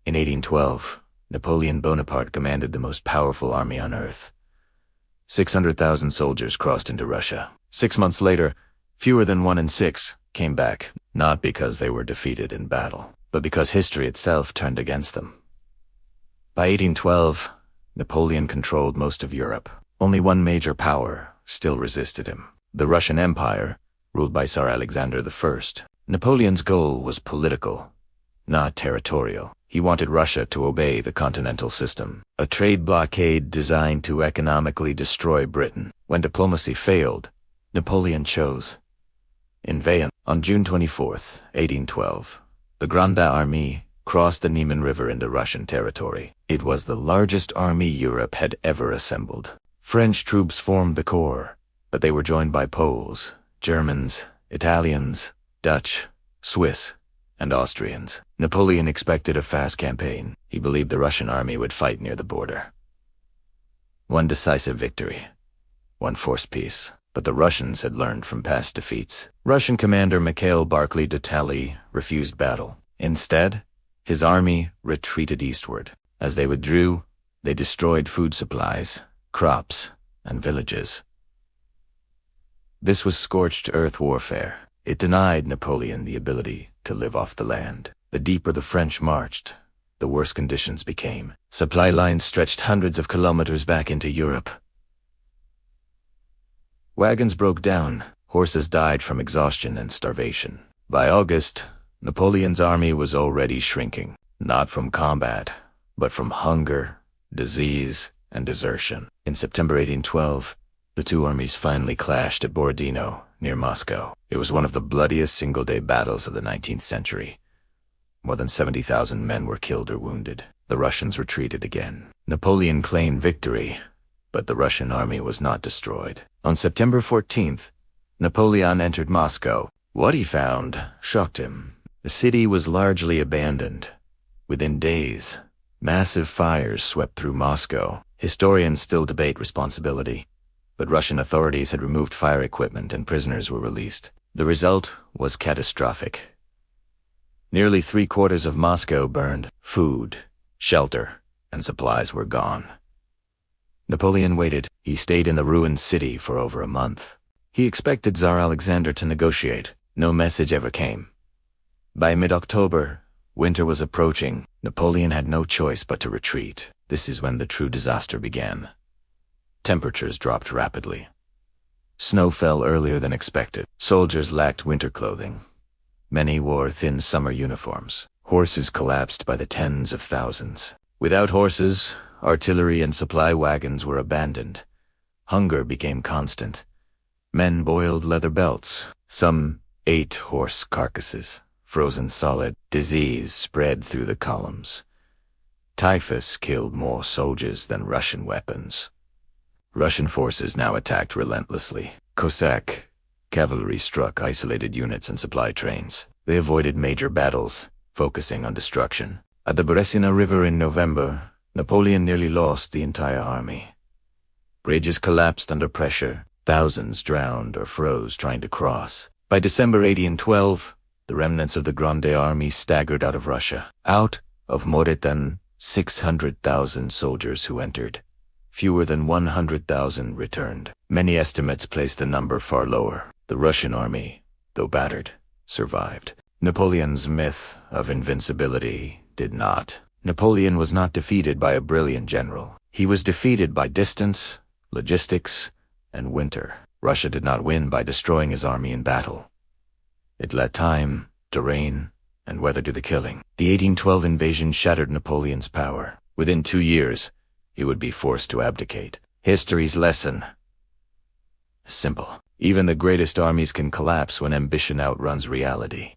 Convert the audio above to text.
In 1812, Napoleon Bonaparte commanded the most powerful army on earth. 600,000 soldiers crossed into Russia. 6 months later, fewer than 1 in 6 came back, not because they were defeated in battle, but because history itself turned against them. By 1812, Napoleon controlled most of Europe. Only one major power still resisted him: the Russian Empire, ruled by Tsar Alexander I. Napoleon's goal was political, not territorial. He wanted Russia to obey the continental system, a trade blockade designed to economically destroy Britain. When diplomacy failed, Napoleon chose invasion. On June 24, 1812, the Grande Armée crossed the Niemen River into Russian territory. It was the largest army Europe had ever assembled. French troops formed the core, but they were joined by Poles, Germans, Italians, Dutch, Swiss, and Austrians. Napoleon expected a fast campaign. He believed the Russian army would fight near the border. One decisive victory, one forced peace. But the Russians had learned from past defeats. Russian commander Mikhail Barclay de Tolly refused battle. Instead, his army retreated eastward. As they withdrew, they destroyed food supplies, crops, and villages. This was scorched-earth warfare. It denied Napoleon the ability to live off the land. The deeper the French marched, the worse conditions became. Supply lines stretched hundreds of kilometers back into Europe. Wagons broke down, horses died from exhaustion and starvation. By August, Napoleon's army was already shrinking, not from combat, but from hunger, disease, and desertion. In September 1812, the two armies finally clashed at Borodino, near Moscow. It was one of the bloodiest single-day battles of the 19th century. More than 70,000 men were killed or wounded. The Russians retreated again. Napoleon claimed victory, but the Russian army was not destroyed. On September 14th, Napoleon entered Moscow. What he found shocked him. The city was largely abandoned. Within days, massive fires swept through Moscow. Historians still debate responsibility, but Russian authorities had removed fire equipment and prisoners were released. The result was catastrophic. Nearly 3/4 of Moscow burned. Food, shelter, and supplies were gone. Napoleon waited. He stayed in the ruined city for over a month. He expected Tsar Alexander to negotiate. No message ever came. By mid-October, winter was approaching. Napoleon had no choice but to retreat. This is when the true disaster began. Temperatures dropped rapidly. Snow fell earlier than expected. Soldiers lacked winter clothing. Many wore thin summer uniforms. Horses collapsed by the tens of thousands. Without horses, artillery and supply wagons were abandoned. Hunger became constant. Men boiled leather belts. Some ate horse carcasses, frozen solid. Disease spread through the columns. Typhus killed more soldiers than Russian weapons. Russian forces now attacked relentlessly. Cossack cavalry struck isolated units and supply trains. They avoided major battles, focusing on destruction. At the Beresina River in November, Napoleon nearly lost the entire army. Bridges collapsed under pressure. Thousands drowned or froze trying to cross. By December 1812, the remnants of the Grande Army staggered out of Russia. Out of more than 600,000 soldiers who entered, fewer than 100,000 returned. Many estimates placed the number far lower. The Russian army, though battered, survived. Napoleon's myth of invincibility did not. Napoleon was not defeated by a brilliant general. He was defeated by distance, logistics, and winter. Russia did not win by destroying his army in battle. It let time, terrain, and weather do the killing. The 1812 invasion shattered Napoleon's power. Within 2 years, he would be forced to abdicate. History's lesson: simple. Even the greatest armies can collapse when ambition outruns reality.